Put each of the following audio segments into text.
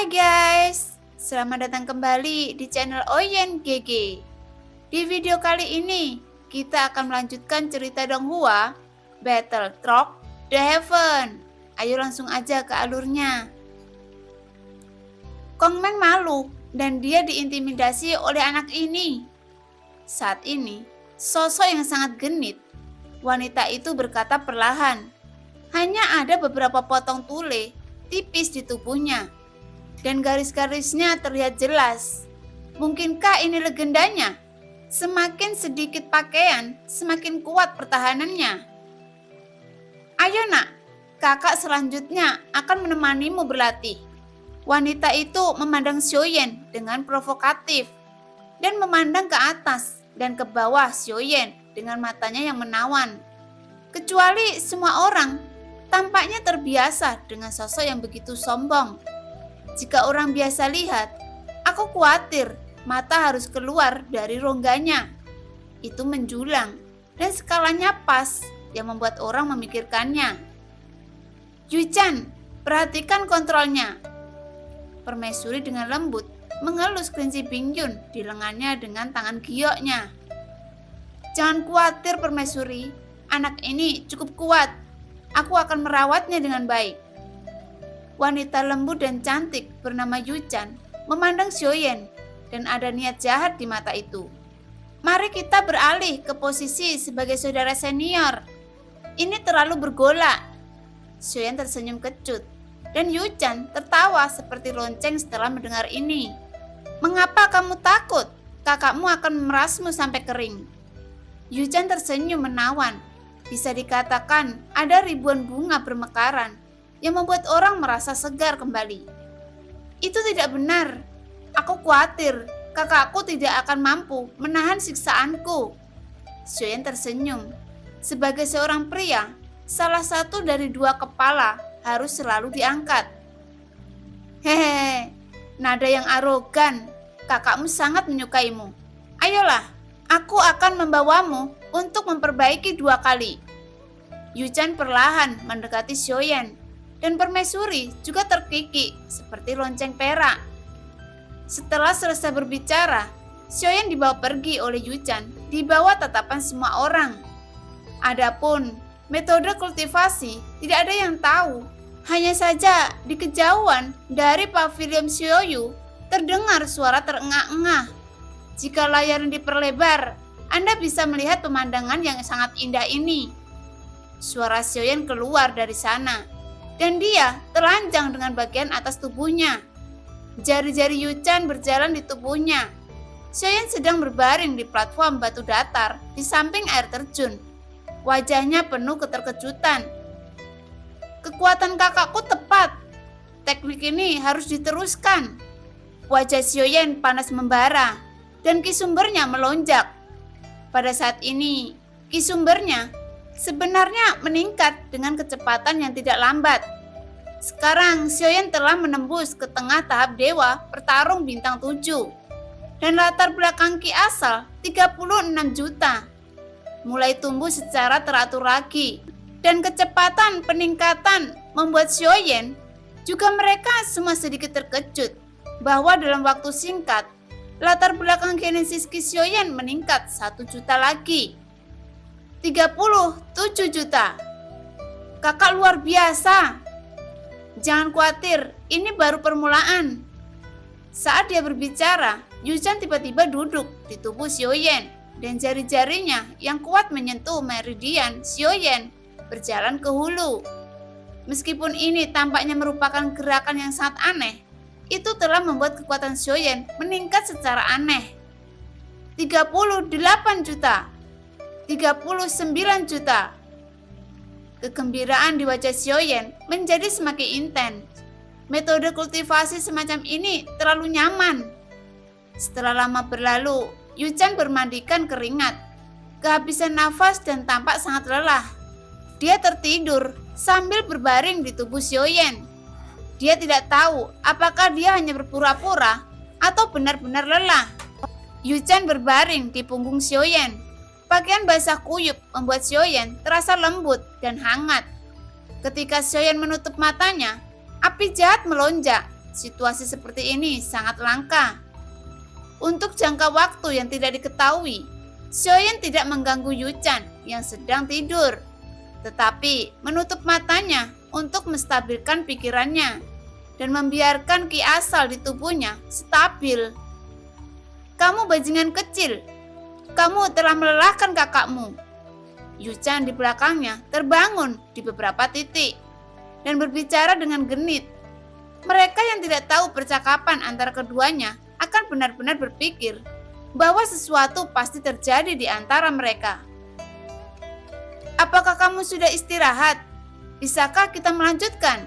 Hai guys, selamat datang kembali di channel Oyen GG. Di video kali ini, kita akan melanjutkan cerita Donghua, Battle Truck The Heaven. Ayo langsung aja ke alurnya. Kongmen malu dan dia diintimidasi oleh anak ini. Saat ini, sosok yang sangat genit. Wanita itu berkata perlahan. Hanya ada beberapa potong tule tipis di tubuhnya. Dan garis-garisnya terlihat jelas. Mungkinkah ini legendanya? Semakin sedikit pakaian, semakin kuat pertahanannya. Ayo nak, kakak selanjutnya akan menemanimu berlatih. Wanita itu memandang Xiaoyan dengan provokatif dan memandang ke atas dan ke bawah Xiaoyan dengan matanya yang menawan. Kecuali semua orang tampaknya terbiasa dengan sosok yang begitu sombong. Jika orang biasa lihat, aku khawatir mata harus keluar dari rongganya. Itu menjulang dan skalanya pas yang membuat orang memikirkannya. Yu-chan, perhatikan kontrolnya. Permaisuri dengan lembut mengelus kelinci Bingyun di lengannya dengan tangan gioknya. Jangan khawatir Permaisuri, anak ini cukup kuat. Aku akan merawatnya dengan baik. Wanita lembut dan cantik bernama Yu-chan memandang Xiaoyan dan ada niat jahat di mata itu. Mari kita beralih ke posisi sebagai saudara senior. Ini terlalu bergolak. Xiaoyan tersenyum kecut dan Yu-chan tertawa seperti lonceng setelah mendengar ini. Mengapa kamu takut? Kakakmu akan memerasmu sampai kering. Yu-chan tersenyum menawan. Bisa dikatakan ada ribuan bunga bermekaran yang membuat orang merasa segar kembali. Itu tidak benar. Aku khawatir kakakku tidak akan mampu menahan siksaanku. Xiaoyan tersenyum. Sebagai seorang pria, salah satu dari dua kepala harus selalu diangkat. Hehehe, nada yang arogan. Kakakmu sangat menyukaimu. Ayolah, aku akan membawamu untuk memperbaiki 2 kali. Yu-chan perlahan mendekati Xiaoyan. Dan permaisuri juga terkikik seperti lonceng perak. Setelah selesai berbicara, Xiaoyan dibawa pergi oleh Yu-chan di bawah tatapan semua orang. Adapun metode kultivasi tidak ada yang tahu. Hanya saja di kejauhan dari pavilion Xiaoyu terdengar suara terengah-engah. Jika layar diperlebar, Anda bisa melihat pemandangan yang sangat indah ini. Suara Xiaoyan keluar dari sana. Dan dia telanjang dengan bagian atas tubuhnya. Jari-jari Yu-chan berjalan di tubuhnya. Xiaoyan sedang berbaring di platform batu datar di samping air terjun. Wajahnya penuh keterkejutan. Kekuatan kakakku tepat. Teknik ini harus diteruskan. Wajah Xiaoyan panas membara dan kisumbernya melonjak. Pada saat ini, kisumbernya sebenarnya meningkat dengan kecepatan yang tidak lambat. Sekarang Xiaoyan telah menembus ke tengah tahap dewa pertarung bintang 7. Dan latar belakang Ki asal 36 juta. Mulai tumbuh secara teratur lagi. Dan kecepatan peningkatan membuat Xiaoyan juga mereka semua sedikit terkejut bahwa dalam waktu singkat latar belakang genesis Ki Xiaoyan meningkat 1 juta lagi. 37 juta. Kakak luar biasa. Jangan khawatir, ini baru permulaan. Saat dia berbicara, Yu-chan tiba-tiba duduk di tubuh Xiaoyan dan jari-jarinya yang kuat menyentuh meridian Xiaoyan berjalan ke hulu. Meskipun ini tampaknya merupakan gerakan yang sangat aneh, itu telah membuat kekuatan Xiaoyan meningkat secara aneh. 38 juta. 39 juta. Kegembiraan di wajah Xiaoyan menjadi semakin intens. Metode kultivasi semacam ini terlalu nyaman. Setelah lama berlalu, Yu-chan bermandikan keringat, kehabisan nafas dan tampak sangat lelah. Dia tertidur sambil berbaring di tubuh Xiaoyan. Dia tidak tahu apakah dia hanya berpura-pura atau benar-benar lelah. Yu-chan berbaring di punggung Xiaoyan. Pakaian basah kuyup membuat Xiaoyan terasa lembut dan hangat. Ketika Xiaoyan menutup matanya, api jahat melonjak situasi seperti ini sangat langka. Untuk jangka waktu yang tidak diketahui, Xiaoyan tidak mengganggu Yuchan yang sedang tidur, tetapi menutup matanya untuk menstabilkan pikirannya dan membiarkan ki asal di tubuhnya stabil. Kamu bajingan kecil, kamu telah melelahkan kakakmu. Yuchan di belakangnya terbangun di beberapa titik dan berbicara dengan genit. Mereka yang tidak tahu percakapan antara keduanya akan benar-benar berpikir bahwa sesuatu pasti terjadi di antara mereka. Apakah kamu sudah istirahat? Bisakah kita melanjutkan?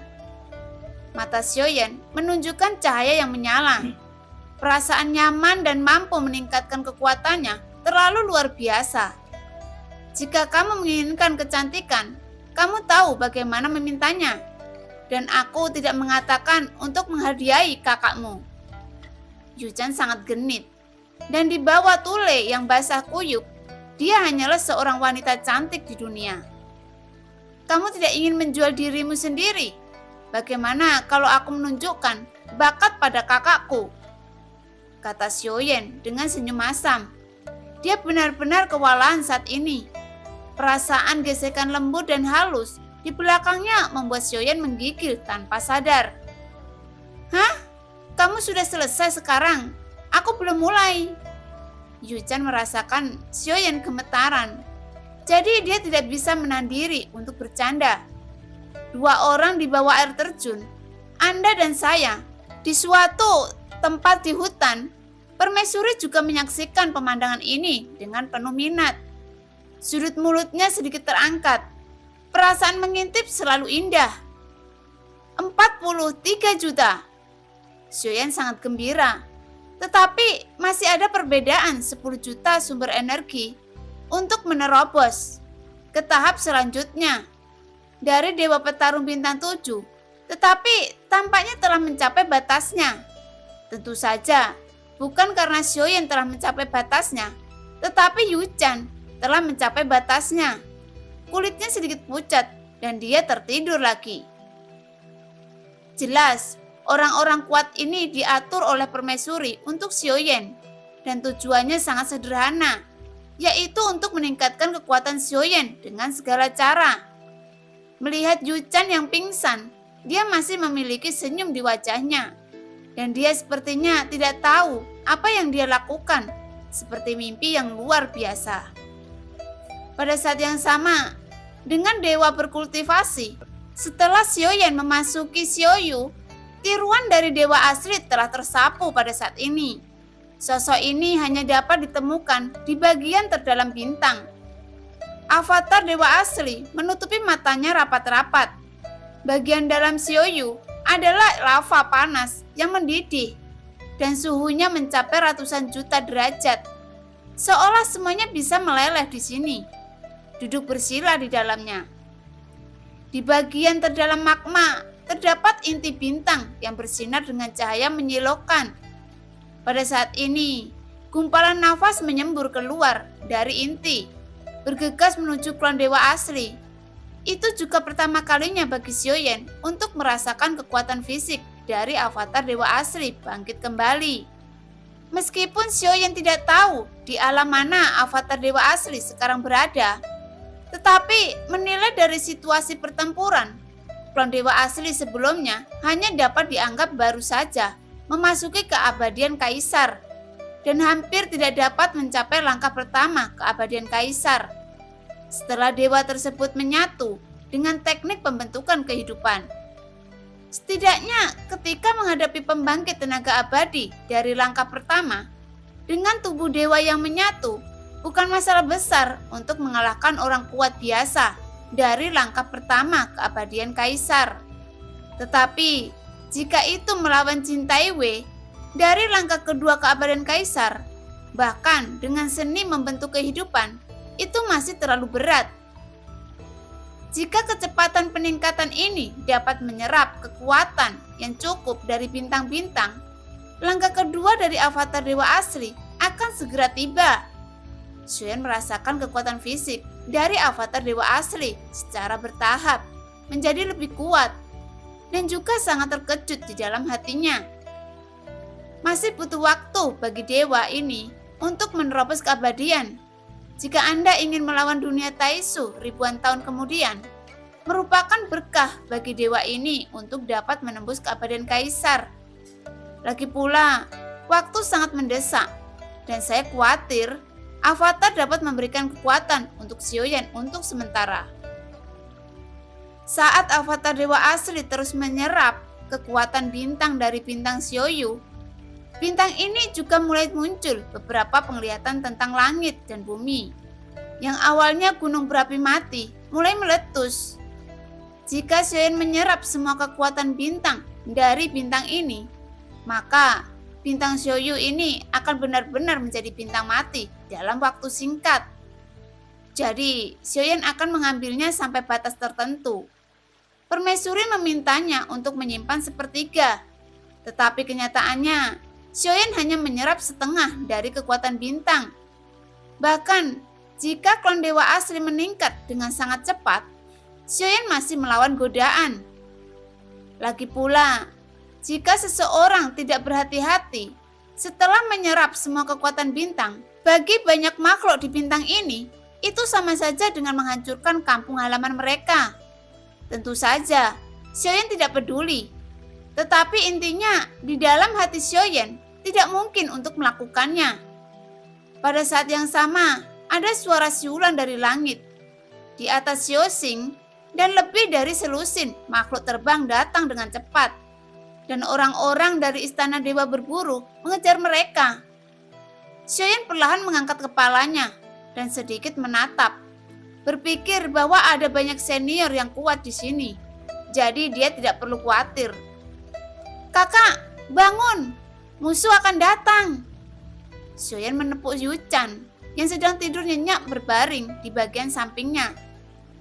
Mata Xiaoyan menunjukkan cahaya yang menyala. Perasaan nyaman dan mampu meningkatkan kekuatannya terlalu luar biasa. Jika kamu menginginkan kecantikan, kamu tahu bagaimana memintanya. Dan aku tidak mengatakan untuk menghadiahi kakakmu. Yuchan sangat genit. Dan di bawah tule yang basah kuyup, dia hanyalah seorang wanita cantik di dunia. Kamu tidak ingin menjual dirimu sendiri? Bagaimana kalau aku menunjukkan bakat pada kakakku? Kata Xiaoyan dengan senyum masam. Dia benar-benar kewalahan saat ini. Perasaan gesekan lembut dan halus di belakangnya membuat Xiaoyan menggigil tanpa sadar. Hah? Kamu sudah selesai sekarang? Aku belum mulai. Yuchan merasakan Xiaoyan gemetaran. Jadi dia tidak bisa menahan diri untuk bercanda. Dua orang di bawah air terjun, Anda dan saya, di suatu tempat di hutan, permaisuri juga menyaksikan pemandangan ini dengan penuh minat. Sudut mulutnya sedikit terangkat. Perasaan mengintip selalu indah. 43 juta. Xiaoyan sangat gembira. Tetapi masih ada perbedaan 10 juta sumber energi untuk menerobos ke tahap selanjutnya. Dari Dewa Petarung Bintang 7, tetapi tampaknya telah mencapai batasnya. Tentu saja, bukan karena Xiaoyan telah mencapai batasnya, tetapi Yuchan telah mencapai batasnya. Kulitnya sedikit pucat dan dia tertidur lagi. Jelas, orang-orang kuat ini diatur oleh permaisuri untuk Xiaoyan dan tujuannya sangat sederhana, yaitu untuk meningkatkan kekuatan Xiaoyan dengan segala cara. Melihat Yuchan yang pingsan, dia masih memiliki senyum di wajahnya. Dan dia sepertinya tidak tahu apa yang dia lakukan, seperti mimpi yang luar biasa. Pada saat yang sama, dengan dewa berkultivasi, setelah Xiaoyan memasuki Xiaoyu, tiruan dari dewa asli telah tersapu pada saat ini. Sosok ini hanya dapat ditemukan di bagian terdalam bintang. Avatar dewa asli menutupi matanya rapat-rapat. Bagian dalam Xiaoyu adalah lava panas yang mendidih dan suhunya mencapai ratusan juta derajat. Seolah semuanya bisa meleleh di sini, duduk bersila di dalamnya. Di bagian terdalam magma terdapat inti bintang yang bersinar dengan cahaya menyilaukan. Pada saat ini, gumpalan nafas menyembur keluar dari inti, bergegas menuju klan dewa asli. Itu juga pertama kalinya bagi Xiaoyan untuk merasakan kekuatan fisik dari avatar dewa asli bangkit kembali. Meskipun Xiaoyan tidak tahu di alam mana avatar dewa asli sekarang berada, tetapi menilai dari situasi pertempuran, klan dewa asli sebelumnya hanya dapat dianggap baru saja memasuki keabadian kaisar dan hampir tidak dapat mencapai langkah pertama keabadian kaisar. Setelah dewa tersebut menyatu dengan teknik pembentukan kehidupan. Setidaknya ketika menghadapi pembangkit tenaga abadi dari langkah pertama, dengan tubuh dewa yang menyatu, bukan masalah besar untuk mengalahkan orang kuat biasa dari langkah pertama keabadian kaisar. Tetapi, jika itu melawan Jin Taiwei dari langkah kedua keabadian kaisar, bahkan dengan seni membentuk kehidupan, itu masih terlalu berat. Jika kecepatan peningkatan ini dapat menyerap kekuatan yang cukup dari bintang-bintang, langkah kedua dari avatar dewa asli akan segera tiba. Xiaoyan merasakan kekuatan fisik dari avatar dewa asli secara bertahap menjadi lebih kuat. dan juga sangat terkejut di dalam hatinya. Masih butuh waktu bagi dewa ini untuk menerobos keabadian. Jika Anda ingin melawan dunia Taisu ribuan tahun kemudian, merupakan berkah bagi dewa ini untuk dapat menembus keabadian kaisar. Lagi pula, waktu sangat mendesak, dan saya khawatir Avatar dapat memberikan kekuatan untuk Xiaoyan untuk sementara. Saat Avatar Dewa Asli terus menyerap kekuatan bintang dari bintang Xiaoyu, bintang ini juga mulai muncul beberapa penglihatan tentang langit dan bumi. Yang awalnya gunung berapi mati, mulai meletus. Jika Xiaoyan menyerap semua kekuatan bintang dari bintang ini, maka bintang Xiaoyu ini akan benar-benar menjadi bintang mati dalam waktu singkat. Jadi, Xiaoyan akan mengambilnya sampai batas tertentu. Permaisuri memintanya untuk menyimpan sepertiga, tetapi kenyataannya Xiaoyan hanya menyerap setengah dari kekuatan bintang. Bahkan, jika klon dewa asli meningkat dengan sangat cepat, Xiaoyan masih melawan godaan. Lagi pula, jika seseorang tidak berhati-hati setelah menyerap semua kekuatan bintang, bagi banyak makhluk di bintang ini, itu sama saja dengan menghancurkan kampung halaman mereka. Tentu saja, Xiaoyan tidak peduli. Tetapi intinya, di dalam hati Xiaoyan tidak mungkin untuk melakukannya. Pada saat yang sama, ada suara siulan dari langit. Di atas Xiaoxing dan lebih dari selusin makhluk terbang datang dengan cepat. Dan orang-orang dari istana dewa berburu mengejar mereka. Xiaoyan perlahan mengangkat kepalanya dan sedikit menatap. Berpikir bahwa ada banyak senior yang kuat di sini. Jadi dia tidak perlu khawatir. "Kakak, bangun! Musuh akan datang!" Xiaoyan menepuk Yuchan yang sedang tidur nyenyak berbaring di bagian sampingnya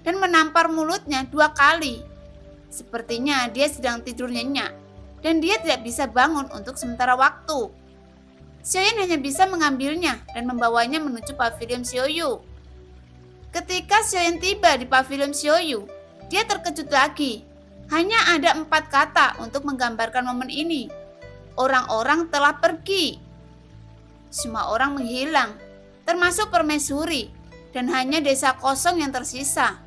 dan menampar mulutnya 2 kali. Sepertinya dia sedang tidur nyenyak dan dia tidak bisa bangun untuk sementara waktu. Xiaoyan hanya bisa mengambilnya dan membawanya menuju pavilion Xiaoyu. Ketika Xiaoyan tiba di pavilion Xiaoyu, dia terkejut lagi. Hanya ada 4 kata untuk menggambarkan momen ini. Orang-orang telah pergi. Semua orang menghilang, termasuk permaisuri, dan hanya desa kosong yang tersisa.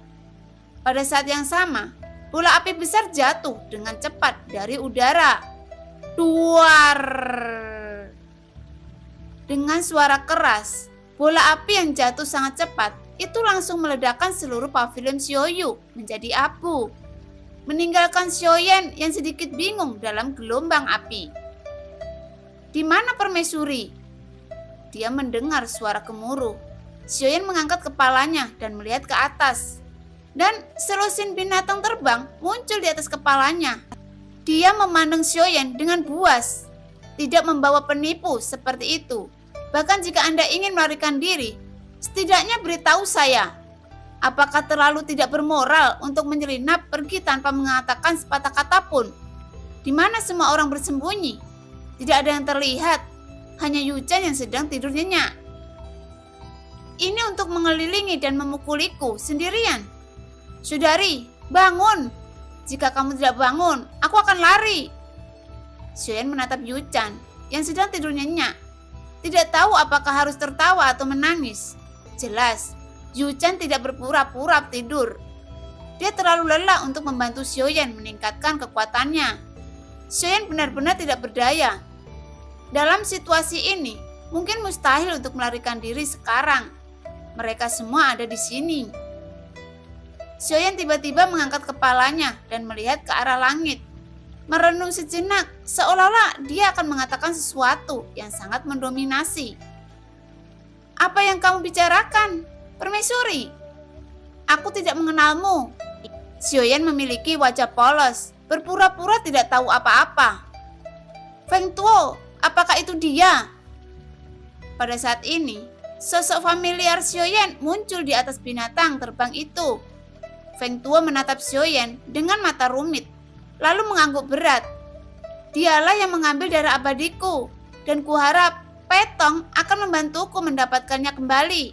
Pada saat yang sama, bola api besar jatuh dengan cepat dari udara. Duar! Dengan suara keras, bola api yang jatuh sangat cepat itu langsung meledakkan seluruh pavilion Xiaoyu menjadi abu, meninggalkan Xiaoyan yang sedikit bingung dalam gelombang api. "Di mana permaisuri?" Dia mendengar suara gemuruh. Xiaoyan mengangkat kepalanya dan melihat ke atas. Dan selusin binatang terbang muncul di atas kepalanya. Dia memandang Xiaoyan dengan buas. Tidak membawa penipu seperti itu. Bahkan jika Anda ingin melarikan diri, setidaknya beritahu saya. Apakah terlalu tidak bermoral untuk menyelinap pergi tanpa mengatakan sepatah kata pun? Di mana semua orang bersembunyi? Tidak ada yang terlihat. Hanya Yuchan yang sedang tidur nyenyak. Ini untuk mengelilingi dan memukuliku sendirian. "Saudari, bangun! Jika kamu tidak bangun, aku akan lari." Xiaoyan menatap Yuchan yang sedang tidur nyenyak. Tidak tahu apakah harus tertawa atau menangis. Jelas, Yuchan tidak berpura-pura tidur. Dia terlalu lelah untuk membantu Xiaoyan meningkatkan kekuatannya. Xiaoyan benar-benar tidak berdaya. Dalam situasi ini, mungkin mustahil untuk melarikan diri sekarang. Mereka semua ada di sini. Xiaoyan tiba-tiba mengangkat kepalanya dan melihat ke arah langit. Merenung sejenak, seolah-olah dia akan mengatakan sesuatu yang sangat mendominasi. "Apa yang kamu bicarakan, permaisuri? Aku tidak mengenalmu." Xiaoyan memiliki wajah polos, berpura-pura tidak tahu apa-apa. "Feng Tuo, apakah itu dia?" Pada saat ini, sosok familiar Xiaoyan muncul di atas binatang terbang itu. Feng Tuo menatap Xiaoyan dengan mata rumit, lalu mengangguk berat. "Dialah yang mengambil darah abadiku, dan kuharap Petong akan membantuku mendapatkannya kembali."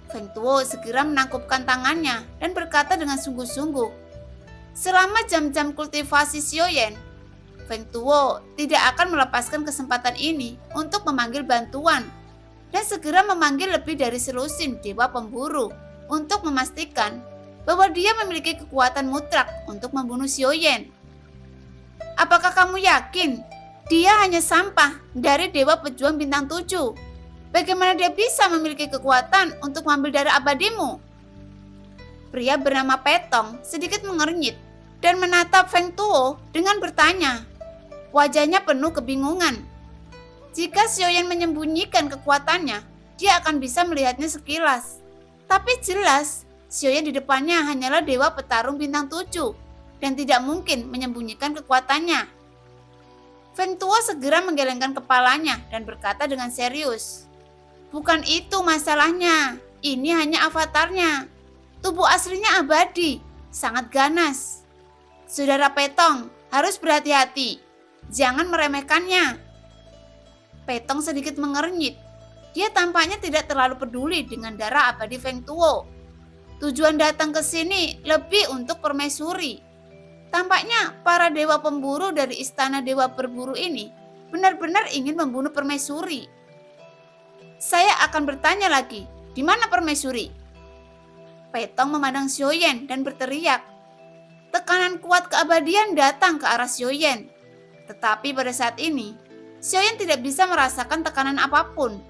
Feng Tuo segera menangkupkan tangannya dan berkata dengan sungguh-sungguh, Selama jam-jam kultivasi Xiaoyan, Feng Tuo tidak akan melepaskan kesempatan ini untuk memanggil bantuan dan segera memanggil lebih dari selusin dewa pemburu untuk memastikan bahwa dia memiliki kekuatan mutlak untuk membunuh Xiaoyan. Apakah kamu yakin dia hanya sampah dari dewa pejuang bintang 7? Bagaimana dia bisa memiliki kekuatan untuk mengambil darah abadimu? Pria bernama Petong sedikit mengernyit dan menatap Feng Tuo dengan bertanya. Wajahnya penuh kebingungan. Jika Xiaoyan menyembunyikan kekuatannya, dia akan bisa melihatnya sekilas. Tapi jelas, Xiaoyan di depannya hanyalah dewa petarung bintang 7 dan tidak mungkin menyembunyikan kekuatannya. Feng Tuo segera menggelengkan kepalanya dan berkata dengan serius, "Bukan itu masalahnya, ini hanya avatarnya. Tubuh aslinya abadi, sangat ganas. Saudara Petong harus berhati-hati, jangan meremehkannya." Petong sedikit mengernyit. Dia tampaknya tidak terlalu peduli dengan darah abadi Feng Tuo. Tujuan datang ke sini lebih untuk permaisuri. Tampaknya para dewa pemburu dari istana dewa berburu ini benar-benar ingin membunuh permaisuri. Saya akan bertanya lagi, di mana permaisuri? Petong memandang Xiaoyan dan berteriak. Tekanan kuat keabadian datang ke arah Xiaoyan. Tetapi pada saat ini, Xiaoyan tidak bisa merasakan tekanan apapun.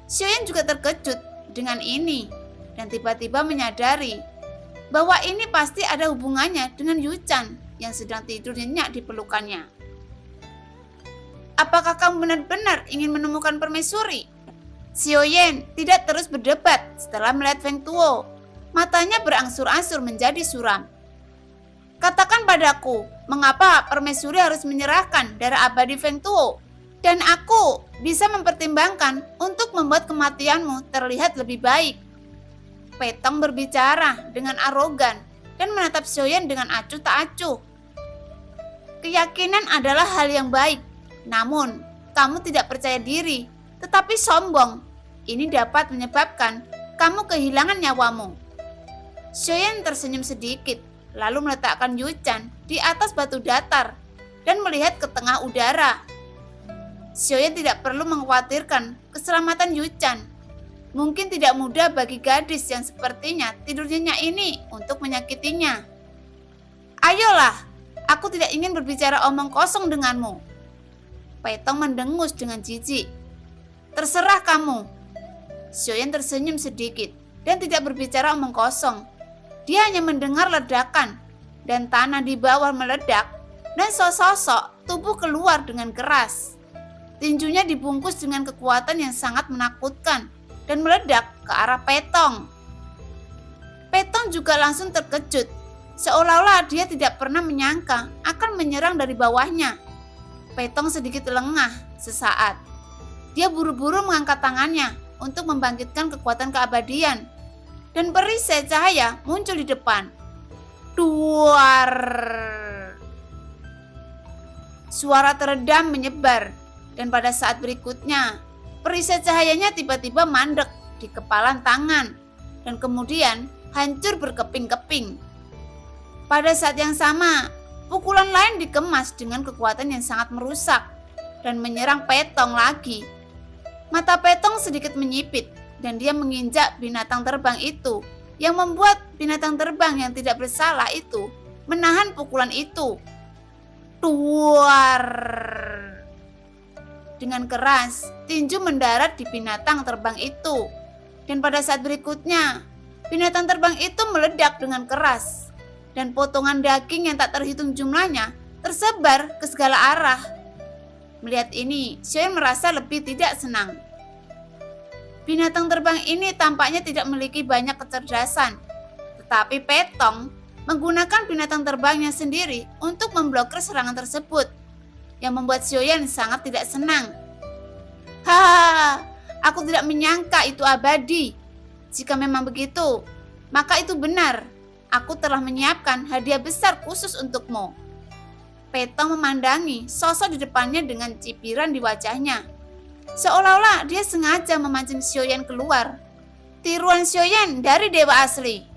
Xiaoyan juga terkejut dengan ini dan tiba-tiba menyadari bahwa ini pasti ada hubungannya dengan Yuchan yang sedang tidur nyenyak di pelukannya. Apakah kamu benar-benar ingin menemukan permaisuri? Xiaoyan tidak terus berdebat setelah melihat Feng Tuo. Matanya berangsur-angsur menjadi suram. Katakan padaku, mengapa permaisuri harus menyerahkan darah abadi Feng Tuo? Dan aku bisa mempertimbangkan untuk membuat kematianmu terlihat lebih baik. Petong berbicara dengan arogan dan menatap Xiaoyan dengan acuh tak acuh. Keyakinan adalah hal yang baik, namun kamu tidak percaya diri, tetapi sombong. Ini dapat menyebabkan kamu kehilangan nyawamu. Xiaoyan tersenyum sedikit, lalu meletakkan Yuchan di atas batu datar dan melihat ke tengah udara. Xiaoyan tidak perlu mengkhawatirkan keselamatan Yuchan. Mungkin tidak mudah bagi gadis yang sepertinya tidur nyenyak ini untuk menyakitinya. Ayolah, aku tidak ingin berbicara omong kosong denganmu. Petong mendengus dengan jijik. Terserah kamu. Xiaoyan tersenyum sedikit dan tidak berbicara omong kosong. Dia hanya mendengar ledakan dan tanah di bawah meledak dan sosok tubuh keluar dengan keras. Tinjunya dibungkus dengan kekuatan yang sangat menakutkan dan meledak ke arah Petong. Petong juga langsung terkejut, seolah-olah dia tidak pernah menyangka akan menyerang dari bawahnya. Petong sedikit lengah sesaat. Dia buru-buru mengangkat tangannya untuk membangkitkan kekuatan keabadian. Dan perisai cahaya muncul di depan. Duar! Suara teredam menyebar, dan pada saat berikutnya, perisai cahayanya tiba-tiba mandek di kepalan tangan, dan kemudian hancur berkeping-keping. Pada saat yang sama, pukulan lain dikemas dengan kekuatan yang sangat merusak, dan menyerang Petong lagi. Mata Petong sedikit menyipit, dan dia menginjak binatang terbang itu, yang membuat binatang terbang yang tidak bersalah itu menahan pukulan itu. Duar! Dengan keras, tinju mendarat di binatang terbang itu. Dan pada saat berikutnya, binatang terbang itu meledak dengan keras. Dan potongan daging yang tak terhitung jumlahnya tersebar ke segala arah. Melihat ini, Xiaoyan merasa lebih tidak senang. Binatang terbang ini tampaknya tidak memiliki banyak kecerdasan. Tetapi Petong menggunakan binatang terbangnya sendiri untuk memblokir serangan tersebut, yang membuat Xiaoyan sangat tidak senang. Hahaha, aku tidak menyangka itu abadi. Jika memang begitu, maka itu benar. Aku telah menyiapkan hadiah besar khusus untukmu. Petong memandangi sosok di depannya dengan cipiran di wajahnya. Seolah-olah dia sengaja memancing Xiaoyan keluar. Tiruan Xiaoyan dari dewa asli.